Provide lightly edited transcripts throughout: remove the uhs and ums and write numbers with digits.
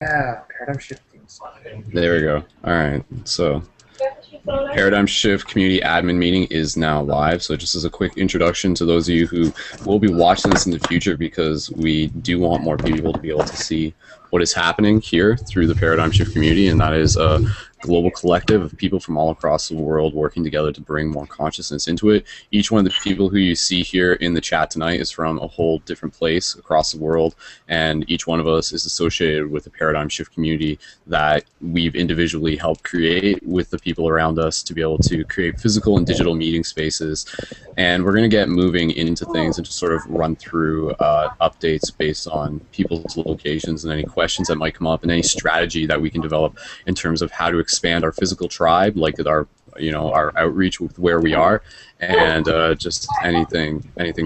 Yeah, paradigm shifting. There we go. All right. So, Paradigm Shift Community Admin Meeting is now live. So, just as a quick introduction to those of you who will be watching this in the future, because we do want more people to be able to see what is happening here through the Paradigm Shift community, and that is a global collective of people from all across the world working together to bring more consciousness into it. Each one of the people who you see here in the chat tonight is from a whole different place across the world, and each one of us is associated with the Paradigm Shift community that we've individually helped create with the people around us to be able to create physical and digital meeting spaces. And we're going to get moving into things and just sort of run through updates based on people's locations and any questions that might come up and any strategy that we can develop in terms of how to expand our physical tribe, like our our outreach with where we are, and just anything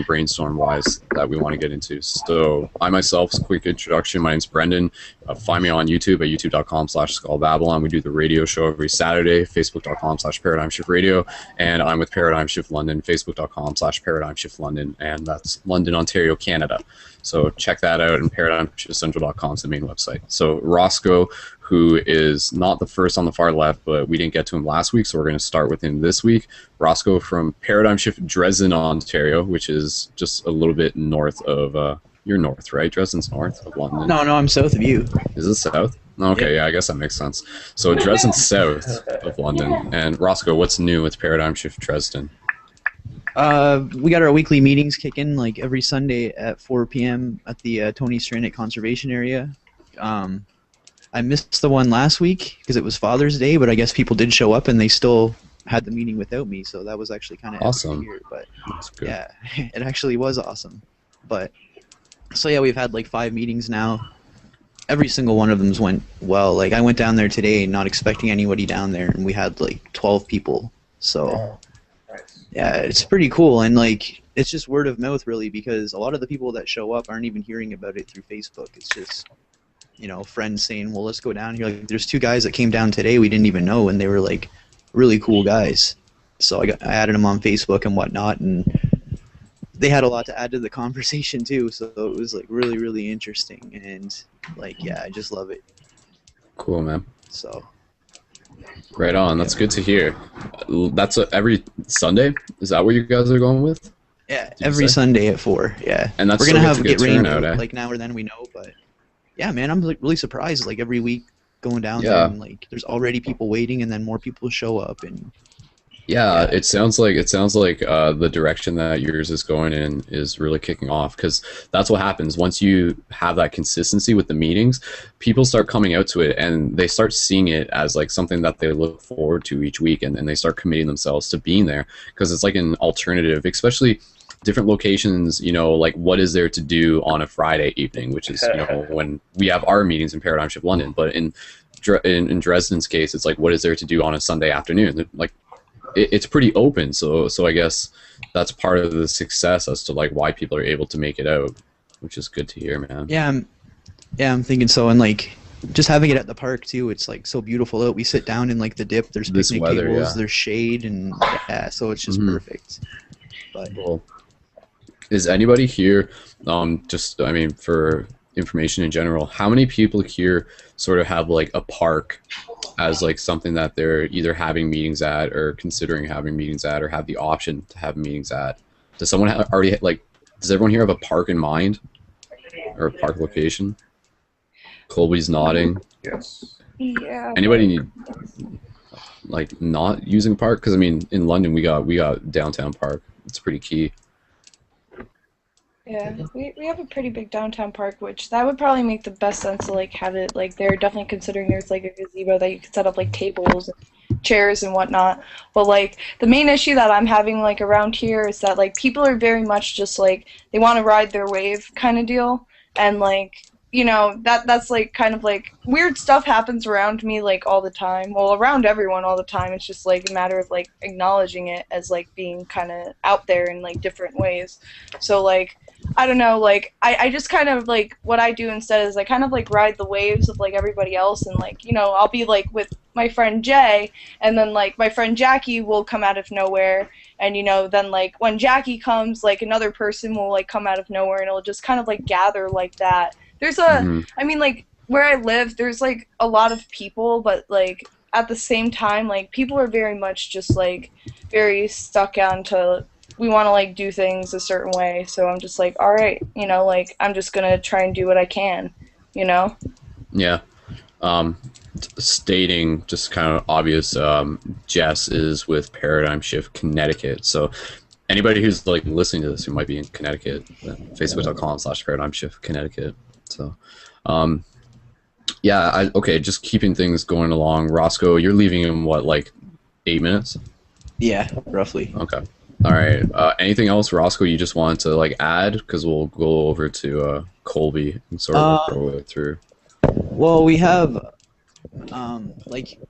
brainstorm wise that we want to get into. So I myself, a quick introduction, my name's Brendan. Find me on YouTube at youtube.com/skullbabylon. We do the radio show every Saturday, facebook.com/paradigm shift radio, and I'm with Paradigm Shift London, facebook.com/paradigm shift London, and that's London, Ontario, Canada. So check that out, and paradigmshiftcentral.com is the main website. So Roscoe, who is not the first on the far left, but we didn't get to him last week, so we're going to start with him this week. Roscoe from Paradigm Shift Dresden, Ontario, which is just a little bit north of, you're north, right? Dresden's north of London. No, I'm south of you. Is it south? Okay, yeah, I guess that makes sense. So Dresden's south of London. And Roscoe, what's new with Paradigm Shift Dresden? We got our weekly meetings kicking like every Sunday at 4 p.m. at the Tony Stranick Conservation Area. I missed the one last week because it was Father's Day, but I guess people did show up and they still had the meeting without me, so that was actually kind of awesome. Weird, but yeah, it actually was awesome. But so yeah, we've had like 5 meetings now. Every single one of them went well. Like I went down there today not expecting anybody down there, and we had like 12 people. So yeah, it's pretty cool, and like it's just word of mouth really, because a lot of the people that show up aren't even hearing about it through Facebook. It's just friends saying, well, let's go down here. Like, there's 2 guys that came down today we didn't even know, and they were like really cool guys. So I added them on Facebook and whatnot, and they had a lot to add to the conversation too. So it was like really, really interesting, and like yeah, I just love it. Cool, man. So right on. That's good to hear. That's every Sunday. Is that what you guys are going with? Yeah, every Sunday at 4. Yeah, and that's we're gonna get rain out, like now or then, we know, but. Yeah, man, I'm like really surprised. Like every week going down there, and like there's already people waiting, and then more people show up, and yeah, it sounds like the direction that yours is going in is really kicking off, because that's what happens once you have that consistency with the meetings. People start coming out to it, and they start seeing it as like something that they look forward to each week, and they start committing themselves to being there, because it's like an alternative, especially different locations, like what is there to do on a Friday evening, which is, when we have our meetings in Paradigm Shift London, but in Dresden's case, it's like, what is there to do on a Sunday afternoon? Like, it's pretty open, so I guess that's part of the success as to like why people are able to make it out, which is good to hear, man. Yeah, I'm thinking so, and like just having it at the park too, it's like so beautiful out. We sit down in like the dip, there's picnic tables, there's shade, and yeah, so it's just perfect. But cool. Is anybody here, just, I mean, for information in general, how many people here sort of have like a park as like something that they're either having meetings at or considering having meetings at or have the option to have meetings at? Does someone already, like, does everyone here have a park in mind or a park location? Colby's nodding. Yes. Yeah. Anybody need, like, not using park? Because I mean, in London we got downtown park. It's pretty key. Yeah, we have a pretty big downtown park, which that would probably make the best sense to like have it like they're definitely considering there's like a gazebo that you could set up like tables and chairs and whatnot. But like the main issue that I'm having like around here is that like people are very much just like they want to ride their wave kind of deal, and like that's like kind of like weird stuff happens around me like all the time. Well, around everyone all the time. It's just like a matter of like acknowledging it as like being kind of out there in like different ways. So like I don't know, like I just kind of like what I do instead is I kind of like ride the waves of like everybody else, and like I'll be like with my friend Jay, and then like my friend Jackie will come out of nowhere, and then like when Jackie comes, like another person will like come out of nowhere, and it'll just kind of like gather like that. There's a I mean like where I live, there's like a lot of people, but like at the same time, like people are very much just like very stuck onto we want to like do things a certain way. So I'm just like, all right, you know, like I'm just gonna try and do what I can, you know. Yeah. Um, Stating just kind of obvious. Jess is with Paradigm Shift Connecticut, so anybody who's like listening to this who might be in Connecticut, facebook.com/Paradigm Shift Connecticut. So, yeah, okay, just keeping things going along. Roscoe, you're leaving in what, like 8 minutes? Yeah, roughly. Okay. All right. Anything else, Roscoe, you just wanted to like add? Because we'll go over to Colby and sort of work our way through. Well, we have like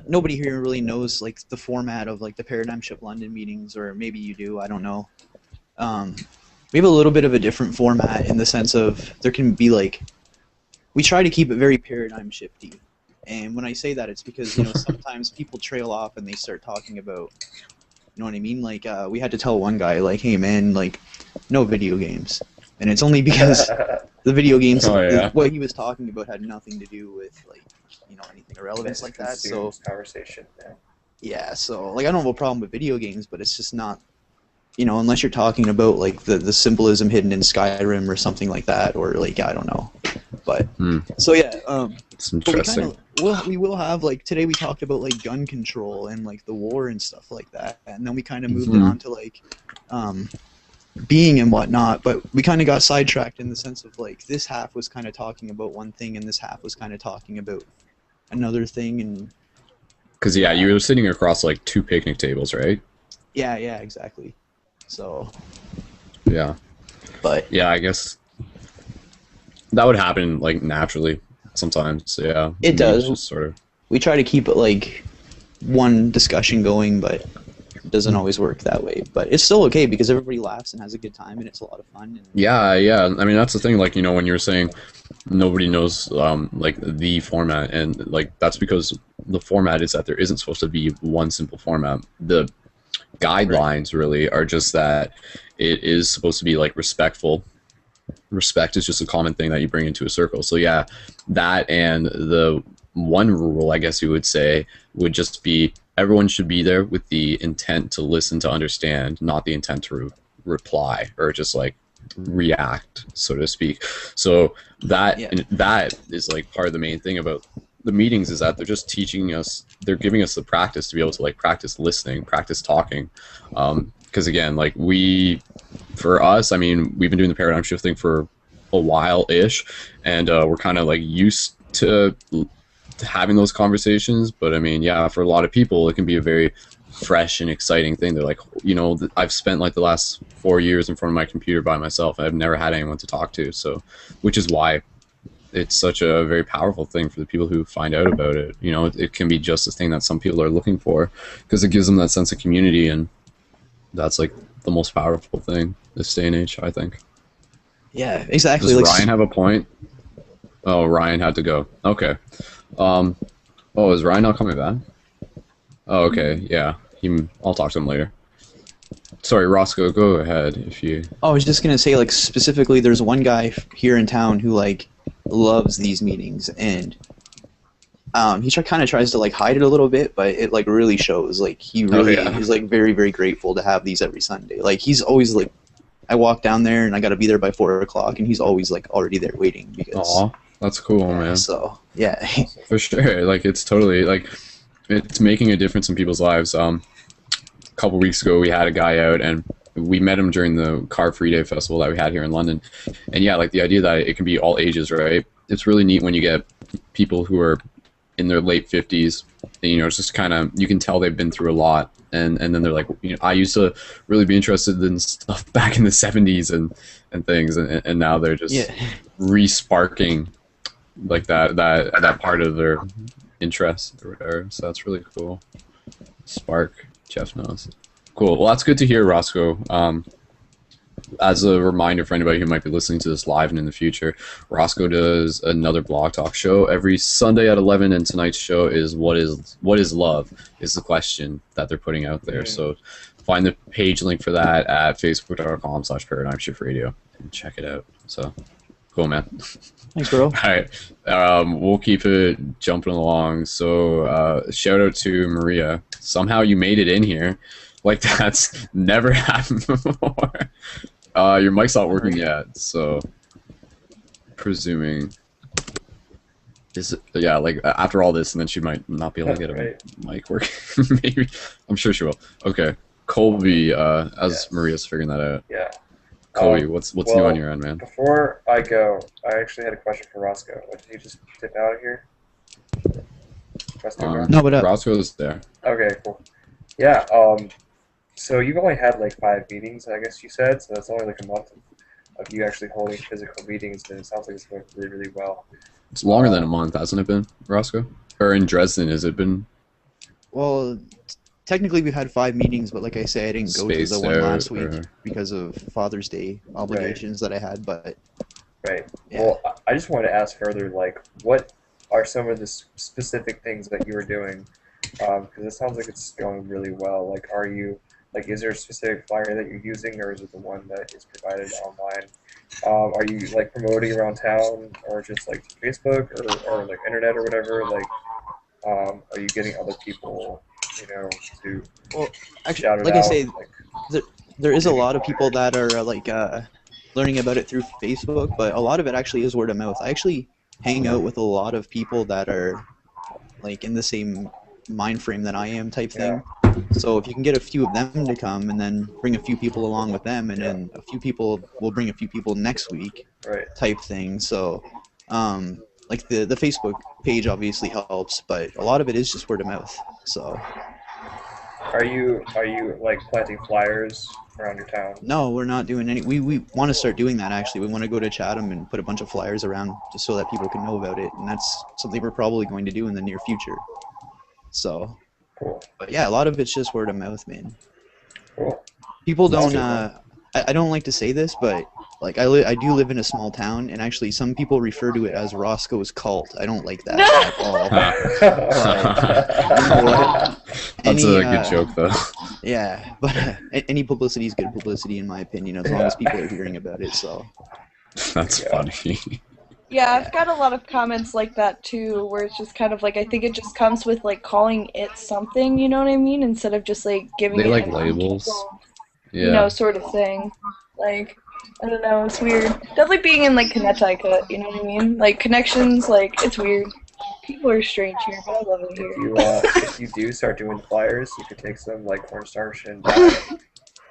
nobody here really knows like the format of like the Paradigm Shift London meetings, or maybe you do, I don't know. We have a little bit of a different format in the sense of there can be like, we try to keep it very paradigm shifty, and when I say that, it's because, you know, sometimes people trail off and they start talking about, you know what I mean, like we had to tell one guy like, hey man, like no video games, and it's only because the video games, what he was talking about had nothing to do with like, you know, anything of relevance like that. So conversation. yeah, so like I don't have a problem with video games, but it's just not, you know, unless you're talking about like the symbolism hidden in Skyrim or something like that, or like I don't know. But so yeah, it's interesting. We will have like today we talked about like gun control and like the war and stuff like that, and then we kind of moved on to like being and whatnot. But we kind of got sidetracked in the sense of like this half was kind of talking about one thing and this half was kind of talking about another thing. And because yeah, you were sitting across like 2 picnic tables, right? Yeah, exactly. So yeah, but yeah, I guess that would happen like naturally sometimes. Yeah, it does. Just sort of. We try to keep it like one discussion going, but it doesn't always work that way. But it's still okay because everybody laughs and has a good time, and it's a lot of fun. And yeah. I mean, that's the thing. Like, you know, when you're saying nobody knows like the format, and like that's because the format is that there isn't supposed to be one simple format. The guidelines really are just that it is supposed to be like respectful. Respect is just a common thing that you bring into a circle. So yeah, that, and the one rule, I guess you would say, would just be everyone should be there with the intent to listen, to understand, not the intent to reply or just like react, so to speak. So that that is like part of the main thing about the meetings, is that they're just teaching us, they're giving us the practice to be able to like practice listening, practice talking. Because again, like for us, I mean, we've been doing the paradigm shift thing for a while-ish, and we're kind of like used to having those conversations. But I mean, yeah, for a lot of people, it can be a very fresh and exciting thing. They're like, you know, I've spent like the last 4 years in front of my computer by myself. I've never had anyone to talk to. So, which is why it's such a very powerful thing for the people who find out about it. You know, it can be just the thing that some people are looking for, because it gives them that sense of community, and that's like the most powerful thing this day and age, I think. Yeah, exactly. Does like, Ryan have a point? Oh, Ryan had to go. Okay. Oh, is Ryan not coming back? Oh, okay. Yeah. I'll talk to him later. Sorry, Roscoe, go ahead if you... Oh, I was just going to say, like, specifically, there's one guy here in town who, like, loves these meetings, and he kind of tries to, like, hide it a little bit, but it, like, really shows. Like, he really is, like, very, very grateful to have these every Sunday. Like, he's always, like, I walk down there, and I got to be there by 4 o'clock, and he's always, like, already there waiting. Because, aw, that's cool, man. So, yeah. For sure. Like, it's totally, like, it's making a difference in people's lives. A couple weeks ago, we had a guy out, and we met him during the Car Free Day festival that we had here in London. And yeah, like the idea that it can be all ages, right? It's really neat when you get people who are in their late 50s, and, you know, it's just kind of, you can tell they've been through a lot. And then they're like, you know, I used to really be interested in stuff back in the 70s and things. And now they're just re-sparking like that part of their interest or whatever. So that's really cool. Spark, Jeff knows. Cool. Well, that's good to hear, Roscoe. As a reminder for anybody who might be listening to this live and in the future, Roscoe does another blog talk show every Sunday at 11, and tonight's show is what is love is the question that they're putting out there. So find the page link for that at facebook.com/paradigmshiftradio and check it out. So Cool, man. Thanks, bro. All right. We'll keep it jumping along. So, shout out to Maria. Somehow you made it in here. Like, that's never happened before. Your mic's not working yet, so presuming. Yeah, like after all this, and then she might not be able to get a mic working. Maybe. I'm sure she will. Okay. Colby, as Maria's figuring that out. Yeah. Colby, what's new on your end, man? Before I go, I actually had a question for Roscoe. Did you just dip out of here? No, but Roscoe's there. Okay, cool. Yeah. So you've only had like 5 meetings, I guess you said. So that's only like a month of you actually holding physical meetings, and it sounds like it's going really, really well. It's longer than a month, hasn't it been, Roscoe? Or in Dresden, has it been? Well, technically we've had 5 meetings, but like I say, I didn't go to the one last week because of Father's Day obligations that I had. But right. Yeah. Well, I just wanted to ask further, like, what are some of the specific things that you were doing? Because it sounds like it's going really well. Like, is there a specific flyer that you're using, or is it the one that is provided online? Are you like promoting around town, or just like Facebook or like internet or whatever? Like, are you getting other people, to actually, shout it like out? I say, there is a lot of people that are like learning about it through Facebook, but a lot of it actually is word of mouth. I actually hang out with a lot of people that are like in the same mind frame that I am, type thing. So if you can get a few of them to come, and then bring a few people along with them, and then a few people will bring a few people next week, type thing. So, like the Facebook page obviously helps, but a lot of it is just word of mouth. So. Are you like planting flyers around your town? No, we're not doing any. We want to start doing that actually. We want to go to Chatham and put a bunch of flyers around just so that people can know about it, and that's something we're probably going to do in the near future. So. Cool. But yeah, a lot of it's just word of mouth, man. Cool. People don't. I don't like to say this, but like I do live in a small town, and actually some people refer to it as Roscoe's cult. I don't like that at all. That's a good joke, though. Yeah, but any publicity is good publicity, in my opinion, as long as people are hearing about it. So. That's funny. Yeah, I've got a lot of comments like that too, where it's just kind of like, I think it just comes with like calling it something, you know what I mean, instead of just like giving it like labels, sort of thing. Like, I don't know, it's weird. Definitely being in like Connecticut, you know what I mean? Like connections, like it's weird. People are strange here, but I love it here. If you do start doing flyers, you could take some like cornstarch and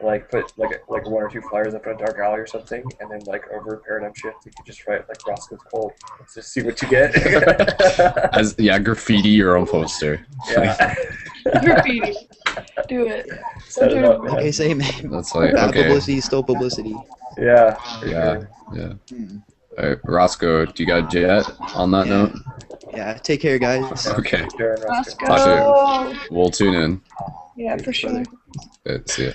like put like 1 or 2 flyers up in a dark alley or something, and then like over Paradigm Shift, you could just write like Roscoe's Cold. Let's just see what you get. Graffiti your own poster. Yeah. Graffiti. Do it. Set it up, Like I say, man. That's like Publicity is still publicity. Yeah. Yeah. All right, Roscoe, do you got a jet on that note? Yeah. Take care, guys. Okay. Roscoe. Talk to you. We'll tune in. Yeah, for sure. Good. See ya.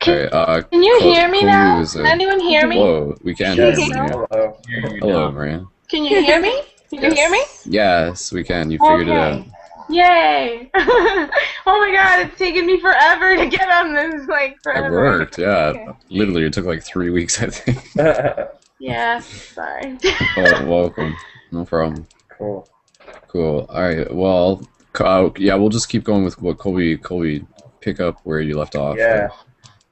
Can you hear me now? Can anyone hear me? Whoa, we can hear you. Hello. Hello, Maria. Can you hear me? Can you hear me? Yes, we can. You figured it out. Yay! Oh my god, it's taken me forever to get on this, like, forever. It worked, yeah. Okay. Literally, it took like 3 weeks, I think. Yeah, sorry. Oh, welcome. No problem. Cool. Alright, well, we'll just keep going with what Colby, pick up where you left off. Yeah.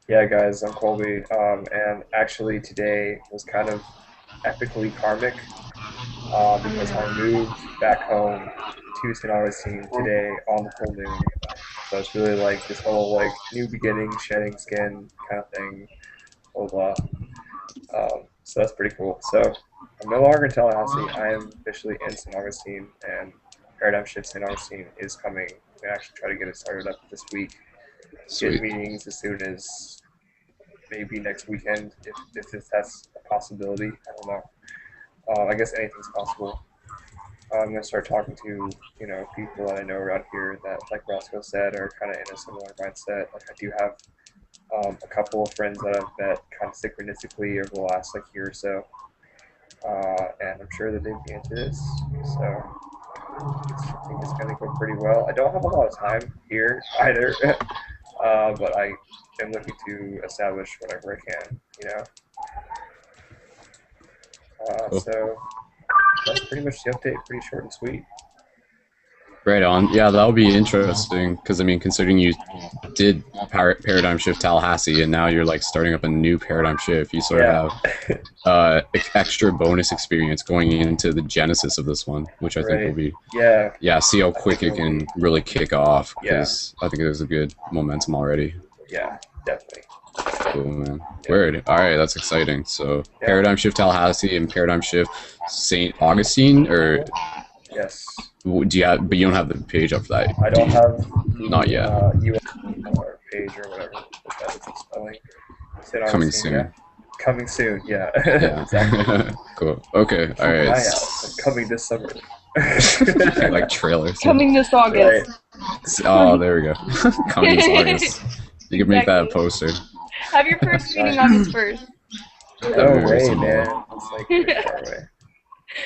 Yeah, guys, I'm Colby, and actually today was kind of epically karmic, because I moved back home to St. Augustine today on the full moon. So it's really like this whole like new beginning, shedding skin kind of thing. Blah blah. So that's pretty cool. So I'm no longer in Tallahassee. I am officially in St. Augustine, and Paradigm Shift St. Augustine is coming. I'm gonna actually try to get it started up this week. Sweet. Get meetings as soon as maybe next weekend, if that's a possibility. I don't know. I guess anything's possible. I'm going to start talking to, people that I know around here that, like Roscoe said, are kind of in a similar mindset. Like I do have a couple of friends that I've met kind of synchronistically over the last year or so, and I'm sure that they'd be into this. So I think it's going to go pretty well. I don't have a lot of time here either, but I am looking to establish whatever I can, Cool. So that's pretty much the update. Pretty short and sweet. Right on. Yeah, that'll be interesting because I mean, considering you did paradigm shift Tallahassee and now you're like starting up a new paradigm shift, you sort of have extra bonus experience going into the genesis of this one, which I think will be see how quick it can really kick off because I think there's a good momentum already. Yeah, definitely. Cool, man. Word. All right, that's exciting. So paradigm shift Tallahassee and paradigm shift St. Augustine, or yes. Do you have? But you don't have the page up for that. I don't have the not yet. URL page or whatever. That's the spelling. Coming soon. Yeah. Coming soon. Yeah. Yeah. Exactly. Cool. Okay. All right. Coming this summer. Like trailers. Coming this August. Right. Oh, there we go. Coming this August. You can make that a poster. Have your first meeting August 1st. No way, man. It's like pretty far away.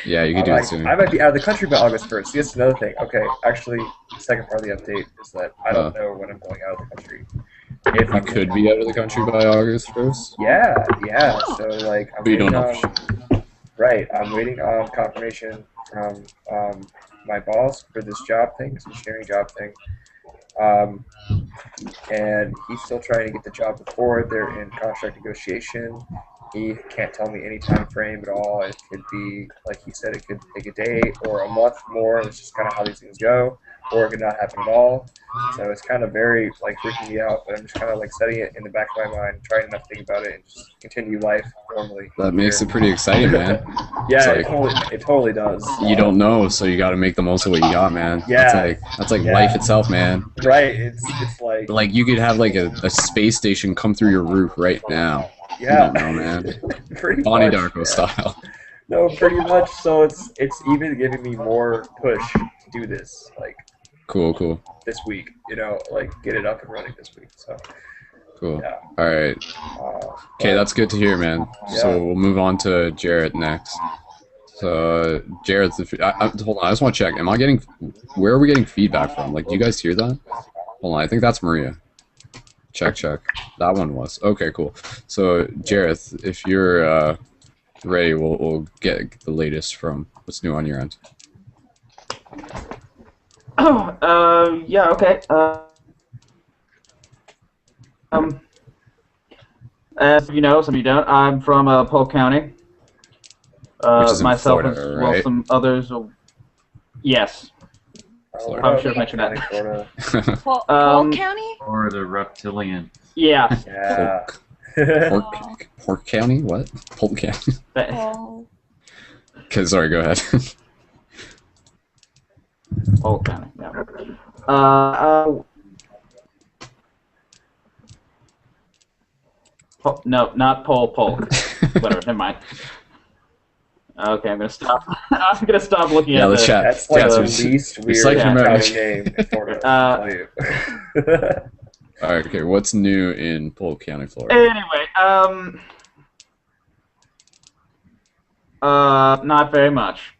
Yeah, you can do it soon. I might be out of the country by August 1st. See, that's another thing. Okay, actually, the second part of the update is that I don't know when I'm going out of the country. If you could be out of the country by August 1st? Yeah. So, like, I'm waiting I'm waiting on confirmation from my boss for this job thing, this engineering job thing. And he's still trying to get the job before they're in contract negotiation. He can't tell me any time frame at all. It could be, like he said, it could take a day or a month more. It's just kind of how these things go. Or it could not happen at all. So it's kind of very, like, freaking me out. But I'm just kind of, like, setting it in the back of my mind, trying not to think about it, and just continue life normally. That makes it pretty exciting, man. Yeah, like, it totally does. You don't know, so you got to make the most of what you got, man. Yeah. That's like life itself, man. Right. It's like... Like, you could have, like, a space station come through your roof right now. Yeah. You don't know, man. Pretty Bonnie much, Darko style. No, pretty much. So it's even giving me more push to do this. Like, cool. This week, like get it up and running this week. So. Cool. Yeah. All right. Okay, that's good to hear, man. Yeah. So we'll move on to Jared next. So Jared, hold on. I just want to check. Where are we getting feedback from? Like, do you guys hear that? Hold on. I think that's Maria. Check. That one was. Okay, cool. So, Jareth, if you're ready, we'll get the latest from what's new on your end. Yeah, okay. As you know, some of you don't, I'm from Polk County. Which is in myself Florida, as right? well, some others. Yes. I should have mentioned that. Polk County? Or the reptilian. Yeah. Yeah. Pork County? What? Polk County? Oh. Okay, sorry, go ahead. Polk County, yeah. No, not Polk. Whatever, never mind. Okay, I'm gonna stop. I'm gonna stop looking at the the chat. That's like the it's least weird like county name in Florida. I'll tell you. All right, okay. What's new in Polk County, Florida? Anyway, not very much.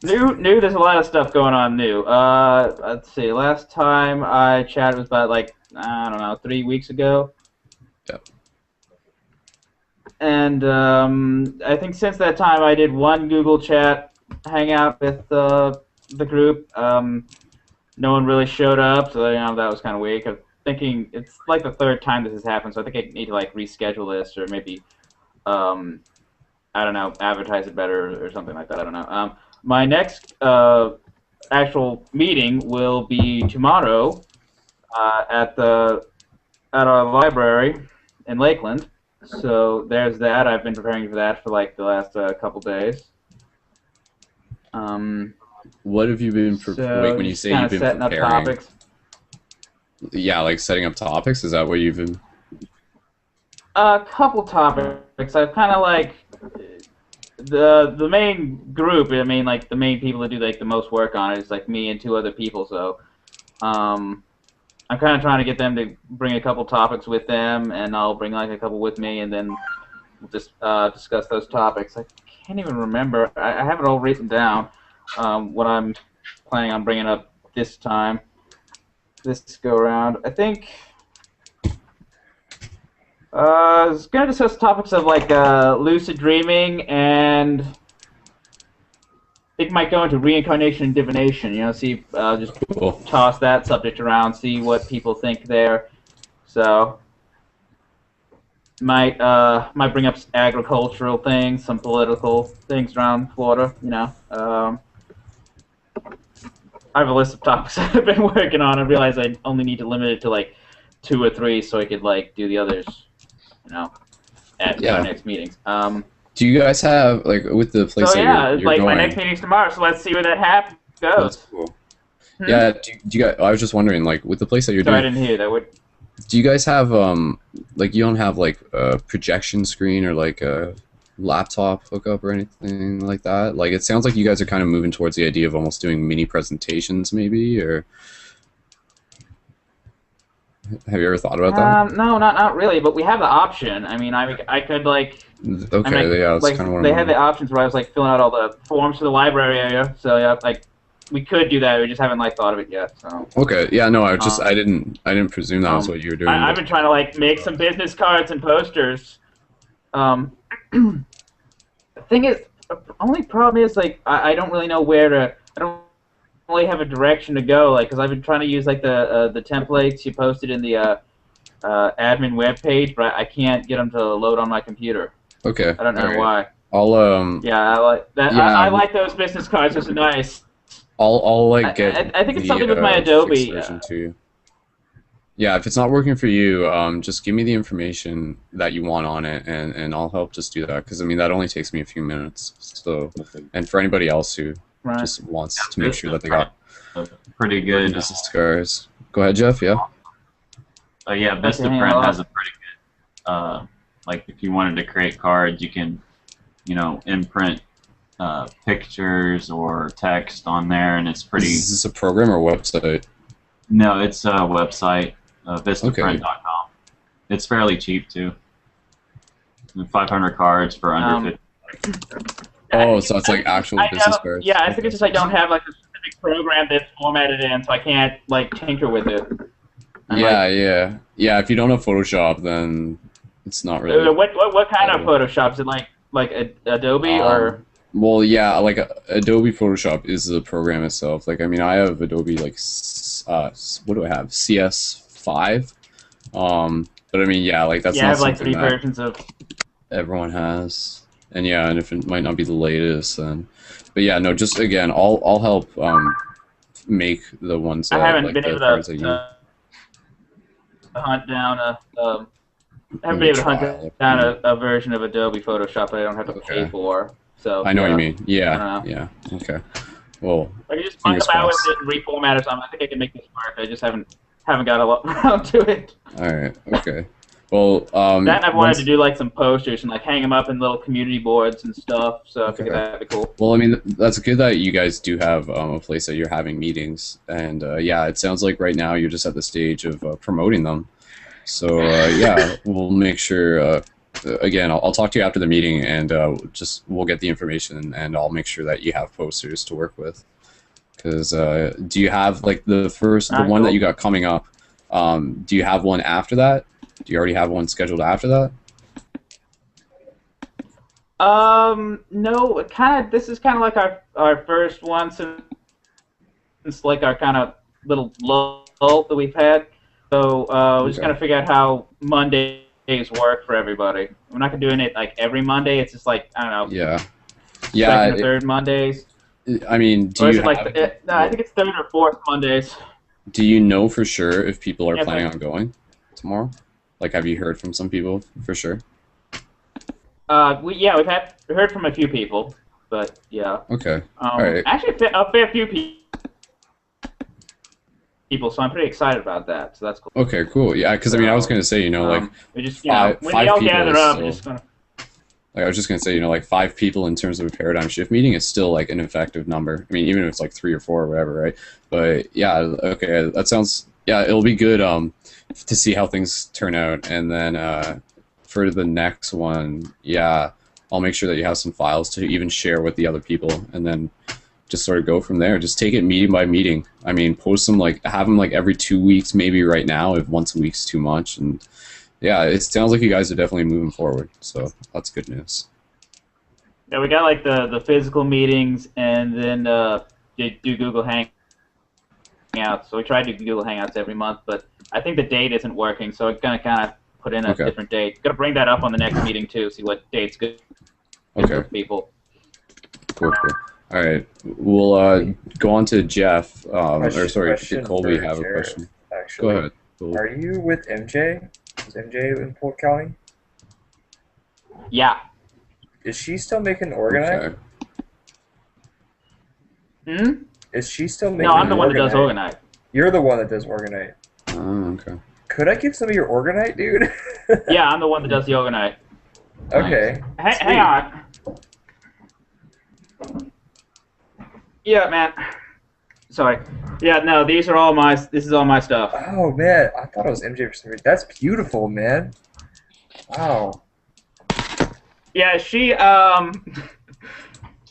New. There's a lot of stuff going on new. Let's see. Last time I chatted was about I don't know, 3 weeks ago. Yep. And I think since that time I did one Google Chat hangout with the group. No one really showed up, so that was kind of weak. I'm thinking it's like the third time this has happened, so I think I need to reschedule this or maybe I don't know, advertise it better or something like that. I don't know. My next actual meeting will be tomorrow at our library in Lakeland. So there's that. I've been preparing for that for the last couple days. What have you been when you say you've been setting preparing? up topics. Yeah, setting up topics. Is that what you've been? A couple topics. I've kind of the main group. I mean, the main people that do the most work on it is me and 2 other people. So, I'm kind of trying to get them to bring a couple topics with them, and I'll bring a couple with me, and then we'll just discuss those topics. I can't even remember. I have it all written down. What I'm planning on bringing up this go around. I think I was going to discuss topics of like lucid dreaming, and I think might go into reincarnation and divination. You know, see, just Cool. toss that subject around, see what people think there. So might bring up agricultural things, some political things around Florida. You know, I have a list of topics I've been working on. I realize I only need to limit it to like 2 or 3, so I could like do the others. You know, at our next meetings. Do you guys have, like, with the place So that yeah, you're like going? my next meeting's tomorrow, so let's see where that goes. That's cool. Yeah, do you guys, I was just wondering, like, with the place that you're Sorry, I doing, didn't hear that. do you guys have, like, you don't have, like, a projection screen or, like, a laptop hookup or anything like that? Like, it sounds like you guys are kind of moving towards the idea of almost doing mini presentations, maybe, or... Have you ever thought about that? No, not really, but we have the option. I mean, I could, like... Okay, I mean, yeah, that's like, kind of what they I'm had the options where I was, like, filling out all the forms for the library area, so, yeah, like, we could do that, we just haven't, like, thought of it yet, so... Okay, yeah, no, I just, I didn't presume that was what you were doing. I've been trying to, like, make some business cards and posters. The thing is, only problem is, like, I don't really know where to... I don't really have a direction to go, like, because I've been trying to use, like, the templates you posted in the, admin web page, but I can't get them to load on my computer. Okay. I don't know why. I'll Yeah, I like that. Yeah, I like those business cards. Those are nice. I'll like get. I think it's the, something with my Adobe. fixed version to you. Yeah, if it's not working for you, just give me the information that you want on it, and I'll help just do that. Because I mean, that only takes me a few minutes. So, and for anybody else who just wants to make sure that they got pretty good business cards, go ahead, Jeff. Yeah. Yeah, Vistaprint has a pretty good, like if you wanted to create cards, you can, you know, imprint pictures or text on there, and it's pretty... Is this a program or website? No, it's a website, Vistaprint.com. It's fairly cheap, too. 500 cards for under 50. Oh, so it's like actual business cards. Yeah, I think it's just I don't have like a specific program that's formatted in, so I can't like tinker with it. Yeah. If you don't have Photoshop, then it's not really. What kind of Photoshop? Is it like Adobe or? Well, yeah, like Adobe Photoshop is the program itself. Like, I mean, I have Adobe like what do I have? CS5. But I mean, yeah, like that's not I have like something 3 that versions of. everyone has. And yeah, and if it might not be the latest, then. But yeah, no, just again, I'll help make the ones. I haven't like been able to hunt down a version of Adobe Photoshop that I don't have to pay for. So I know what you mean. Yeah. Okay. Well, I can just find out with it and reformat it. So I think I can make this work. I just haven't got a lot around to it. All right. Okay. Well, that and I've wanted to do like some posters and like hang them up in little community boards and stuff. So I figured that'd be cool. Well, I mean, that's good that you guys do have a place that you're having meetings, and yeah, it sounds like right now you're just at the stage of promoting them. So yeah, we'll make sure. Again, I'll talk to you after the meeting, and we'll get the information, and I'll make sure that you have posters to work with. Because do you have like the one that you got coming up? Do you have one after that? Do you already have one scheduled after that? No. This is kind of like our first one since like our kind of little lull that we've had. So we're just gonna figure out how Mondays work for everybody. We're not gonna do it like every Monday. It's just like I don't know. Yeah. Second or third Mondays. I mean, I think it's third or fourth Mondays. Do you know for sure if people are planning on going tomorrow? Like, have you heard from some people for sure? We've heard from a few people, but yeah. Okay. All right. Actually, a fair few people, so I'm pretty excited about that. So that's cool. Okay, cool. Yeah, because I mean, I was gonna say, like, we just five when we all people gather up, we're just gonna. Like, I was just gonna say, like 5 people in terms of a paradigm shift meeting is still like an effective number. I mean, even if it's like 3 or 4 or whatever, right? But yeah, okay, that sounds. Yeah, it'll be good to see how things turn out, and then for the next one, yeah, I'll make sure that you have some files to even share with the other people, and then just sort of go from there. Just take it meeting by meeting. I mean, post them have them like every 2 weeks, maybe right now, if once a week's too much, and yeah, it sounds like you guys are definitely moving forward. So that's good news. Yeah, we got like the physical meetings, and then do Google Hangouts. So we try to do Google Hangouts every month, but I think the date isn't working, so I'm gonna kind of put in a different date. Gonna bring that up on the next meeting too. See what date's good for people. Cool. All right, we'll go on to Jeff. Or sorry, did Colby have a question? Actually. Go ahead. Cool. Are you with MJ? Is MJ in Polk County? Yeah. Is she still making Organite? Hmm? Is she still making No, I'm the one that does Organite. You're the one that does Organite. Oh, okay. Could I keep some of your Organite, dude? Yeah, I'm the one that does the Organite. Okay. Hang on. Yeah, man. Sorry. Yeah, no, this is all my stuff. Oh, man. I thought it was MJ for some reason. That's beautiful, man. Wow. Yeah, she,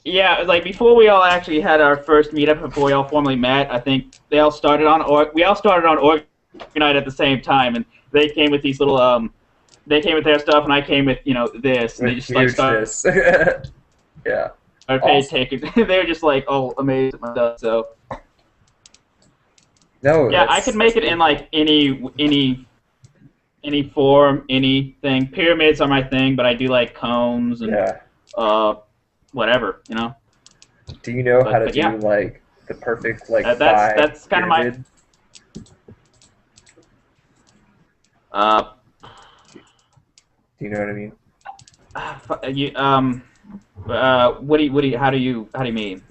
yeah, like, before we all actually had our first meetup, before we all formally met, I think we all started on Organite at the same time, and they came with these little, they came with their stuff, and I came with, you know, this, and they just, like, started... Yeah. Our page takers. They were just like, oh, amazed at my stuff. So no, yeah, I could make it in like any form, anything. Pyramids are my thing, but I do like cones and whatever, you know. Do you know how to do like the perfect like that's kind of my. Do you know what I mean? How do you mean?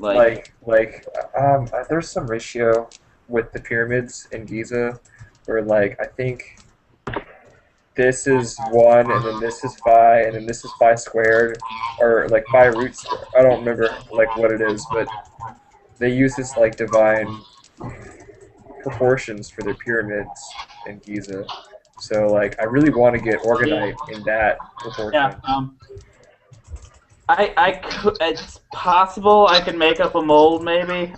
There's some ratio with the pyramids in Giza where like I think this is 1 and then this is 5 and then this is 5 squared or like 5 root squared. I don't remember like what it is, but they use this like divine proportions for their pyramids in Giza. So like I really want to get Organite in that proportion. Yeah. I could. It's possible I can make up a mold, maybe.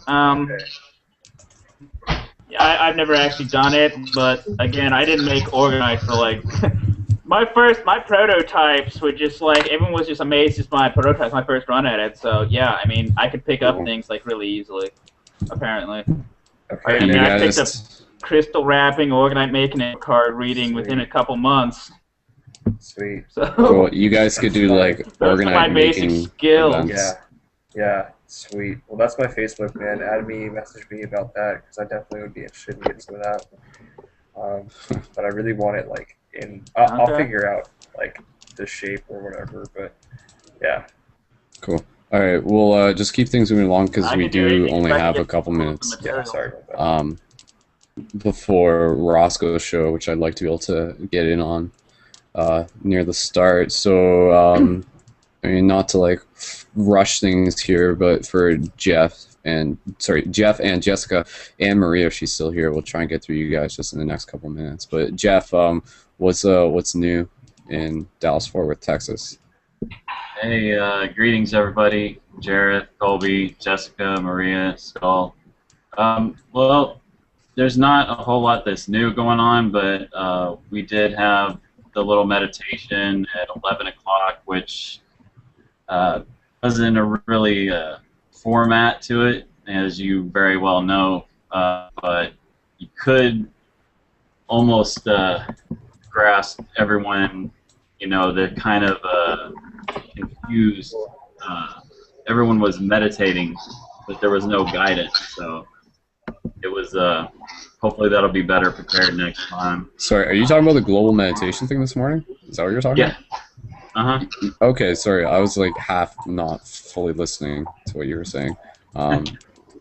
I've never actually done it, but again, I didn't make Organite for like my prototypes were just like everyone was just amazed at my prototypes, my first run at it. So yeah, I mean, I could pick up things like really easily, apparently. Okay. I mean, I picked up crystal wrapping, Organite making it, card reading within a couple months. Sweet. So, well, you guys could do like Organite making skills. Yeah, sweet. Well, that's my Facebook, man. Add me, message me about that because I definitely would be interested in getting some of that. But I really want it like in. I'll figure out like the shape or whatever. But yeah. Cool. All right. We'll just keep things moving along because we do only have a couple minutes. Yeah. Sorry about that. Before Roscoe's show, which I'd like to be able to get in on. Near the start, so I mean, not to like rush things here, but for Jeff and Jessica and Maria, if she's still here, we'll try and get through you guys just in the next couple minutes. But Jeff, what's new in Dallas-Fort Worth, Texas? Hey, greetings everybody, Jarrett, Colby, Jessica, Maria, Skull. Well, there's not a whole lot that's new going on, but we did have the little meditation at 11 o'clock, which wasn't a really format to it, as you very well know, but you could almost grasp everyone, you know, they're kind of confused. Everyone was meditating, but there was no guidance, so it was hopefully that'll be better prepared next time. Sorry, are you talking about the global meditation thing this morning? Is that what you're talking about? Uh-huh. Okay, sorry, I was like half not fully listening to what you were saying.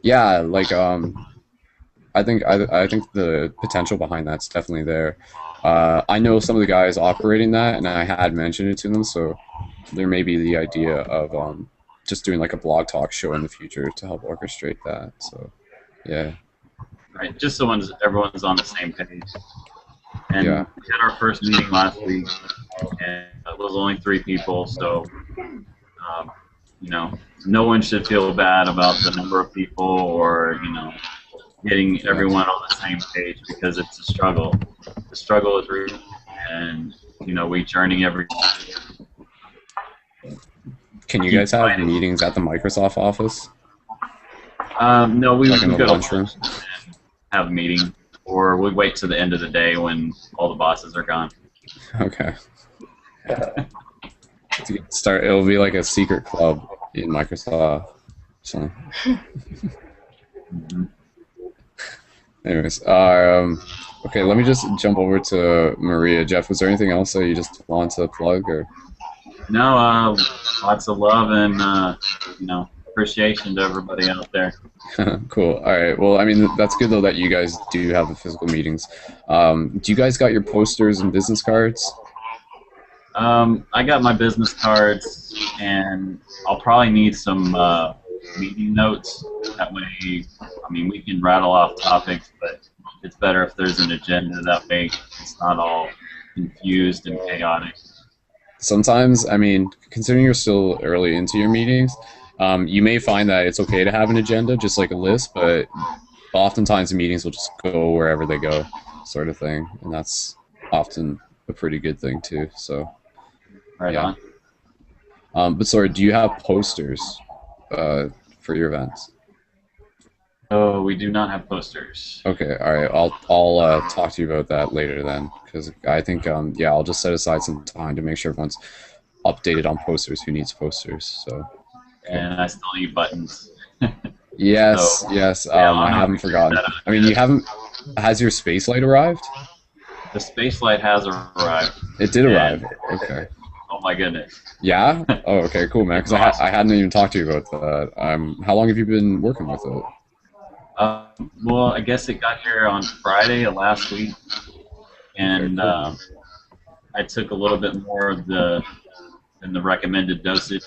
Yeah, like I think the potential behind that's definitely there. I know some of the guys operating that, and I had mentioned it to them, so there may be the idea of just doing like a blog talk show in the future to help orchestrate that. So, yeah. Right, just so everyone's on the same page. And we had our first meeting last week, and it was only 3 people, so you know, no one should feel bad about the number of people or, you know, getting everyone on the same page because it's a struggle. The struggle is real, and we journey every. Can you guys have meetings at the Microsoft office? No, we Like in the go to lunchroom? lunch and have a meeting, or we wait to the end of the day when all the bosses are gone. Okay. To start, it'll be like a secret club in Microsoft. So. Anyways, okay, let me just jump over to Maria. Jeff, was there anything else that you just want to plug, or? No, lots of love and appreciation to everybody out there. Cool. All right. Well, I mean, that's good though that you guys do have the physical meetings. Do you guys got your posters and business cards? I got my business cards, and I'll probably need some meeting notes. That way, I mean, we can rattle off topics, but it's better if there's an agenda. That way, it's not all confused and chaotic. Sometimes, I mean, considering you're still early into your meetings, you may find that it's okay to have an agenda, just like a list, but oftentimes the meetings will just go wherever they go, sort of thing, and that's often a pretty good thing too. So, Right yeah. on. But sorry, do you have posters for your events? Oh, we do not have posters. Okay, all right. I'll talk to you about that later then, because I think yeah, I'll just set aside some time to make sure everyone's updated on posters. Who needs posters? So. Okay. And I still need buttons. Yes, So, yes. yeah, I haven't forgotten. I mean, you haven't. Has your space light arrived? The space light has arrived. It did arrive. Okay. Oh my goodness. Yeah. Oh, okay. Cool, man. Because I hadn't even talked to you about that. How long have you been working with it? Well, I guess it got here on Friday of last week, and I took a little bit more of than the recommended dosage,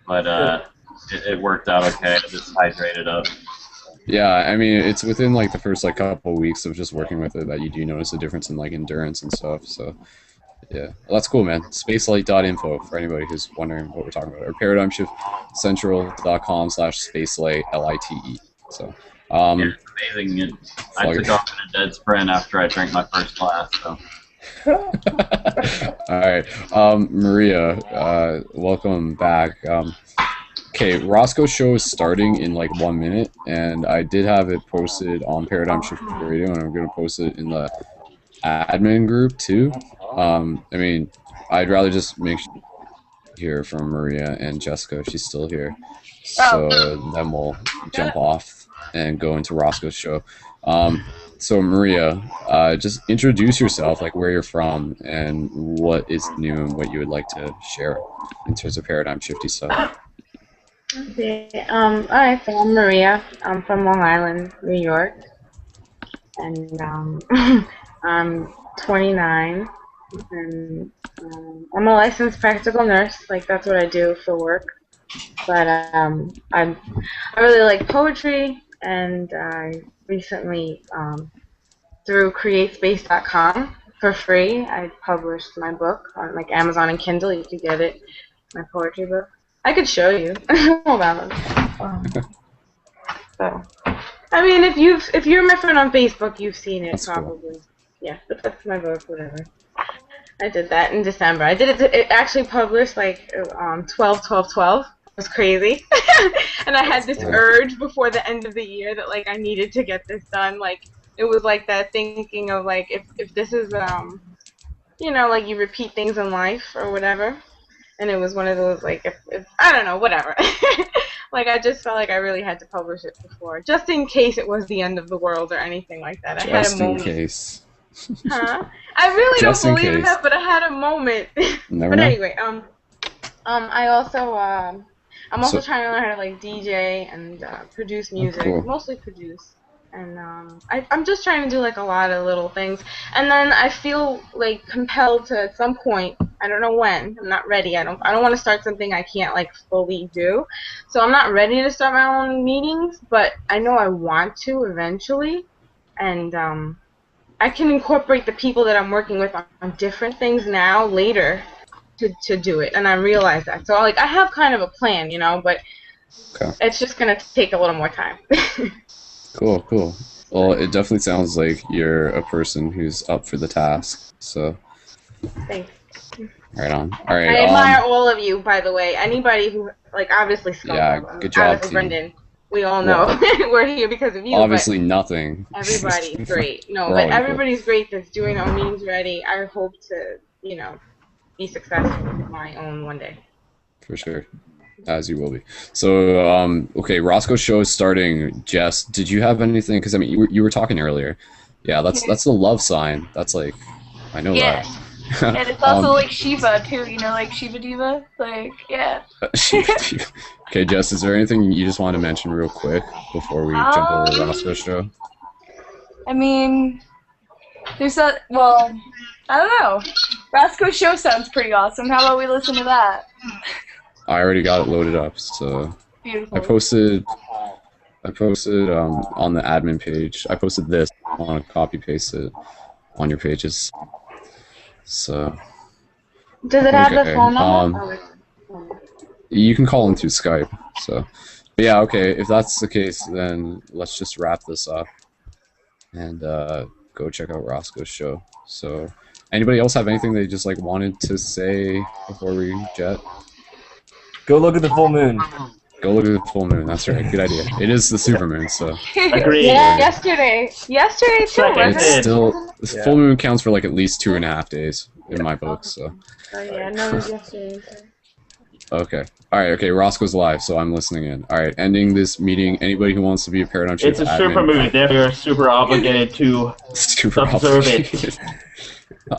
but it worked out okay. I just hydrated up. Yeah, I mean, it's within like the first like couple of weeks of just working with it that you do notice a difference in like endurance and stuff. So, yeah, well, that's cool, man. Spacelight.info for anybody who's wondering what we're talking about, or ParadigmShiftCentral.com/spacelight, LITE. So, Yeah, it's amazing. I took off in a dead sprint after I drank my first glass. So. All right, Maria, welcome back. Okay, Roscoe's show is starting in like 1 minute, and I did have it posted on Paradigm Shift Radio, and I'm going to post it in the admin group too. I mean, I'd rather just make sure hear from Maria and Jessica if she's still here. So then we'll jump off and go into Roscoe's show. So Maria, just introduce yourself, like where you're from and what is new and what you would like to share in terms of paradigm shifty stuff. Okay. Alright, so I'm Maria. I'm from Long Island, New York. And I'm 29. And I'm a licensed practical nurse. Like, that's what I do for work. But I really like poetry, and I recently, through createspace.com for free, I published my book on like Amazon and Kindle. You could get it, my poetry book. I could show you. Hold on. So, I mean, if you're my friend on Facebook, you've seen it. That's probably. Cool. Yeah, but that's my book. Whatever. I did that in December. I did it. It actually published like 12/12/12. It was crazy, and I had this urge before the end of the year that like I needed to get this done. Like it was like that thinking of like if this is you know, like you repeat things in life or whatever. And it was one of those, like, if I don't know, whatever. Like, I just felt like I really had to publish it before, just in case it was the end of the world or anything like that. I had a moment. Just in case. Huh? I really don't believe that, but I had a moment. But anyway, I also, I'm also trying to learn how to, like, DJ and produce music. Cool. Mostly produce. And I'm just trying to do like a lot of little things, and then I feel like compelled to at some point. I don't know when. I'm not ready. I don't want to start something I can't like fully do. So I'm not ready to start my own meetings, but I know I want to eventually, and I can incorporate the people that I'm working with on different things now later to do it, and I realize that. So like I have kind of a plan, you know, but it's just gonna take a little more time. Cool, cool. Well, it definitely sounds like you're a person who's up for the task. So, Thanks. Right on. All right. I admire all of you, by the way. Anybody who, like, obviously Scum. Yeah, good job, obviously team. Brendan. We all know we're here because of you. Obviously nothing. But everybody's great. No, We're but all equal. everybody's great that's doing our meetings ready. I hope to, you know, be successful with my own one day. For sure. As you will be. So, okay, Roscoe's show is starting. Jess, did you have anything? Because, I mean, you were talking earlier. Yeah, that's the love sign. That's like, I know Yes. that. And it's also like Shiva too, you know, like Shiva Diva. Like, yeah. Okay, Jess, is there anything you just want to mention real quick before we jump over to Roscoe's show? I mean, there's that. Well, I don't know. Roscoe's show sounds pretty awesome. How about we listen to that? I already got it loaded up, so Beautiful. I posted on the admin page. I posted this. I want to copy paste it on your pages. So. Does it have the Okay, phone number? You can call in through Skype. So, but yeah, okay. If that's the case, then let's just wrap this up and go check out Roscoe's show. So, anybody else have anything they just like wanted to say before we jet? Go look at the full moon. Go look at the full moon. That's right. Good idea. It is the supermoon, so. Agreed. Yeah, yesterday too, Second. wasn't It's it? still the full moon counts for like at least 2.5 days in my book. So. Oh yeah, no, it was yesterday. Okay. All right. Okay. Roscoe's live, so I'm listening in. All right. Ending this meeting. Anybody who wants to be a Paradigm Shift It's a admin, super moon. They're super obligated to super observe it. obligated.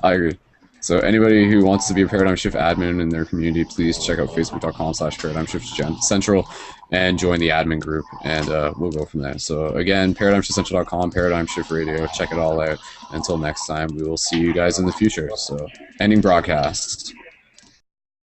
I agree. So anybody who wants to be a Paradigm Shift admin in their community, please check out facebook.com/ParadigmShiftCentral and join the admin group, and we'll go from there. So again, ParadigmShiftCentral.com, Paradigm Shift Radio. Check it all out. Until next time, we will see you guys in the future. So ending broadcast.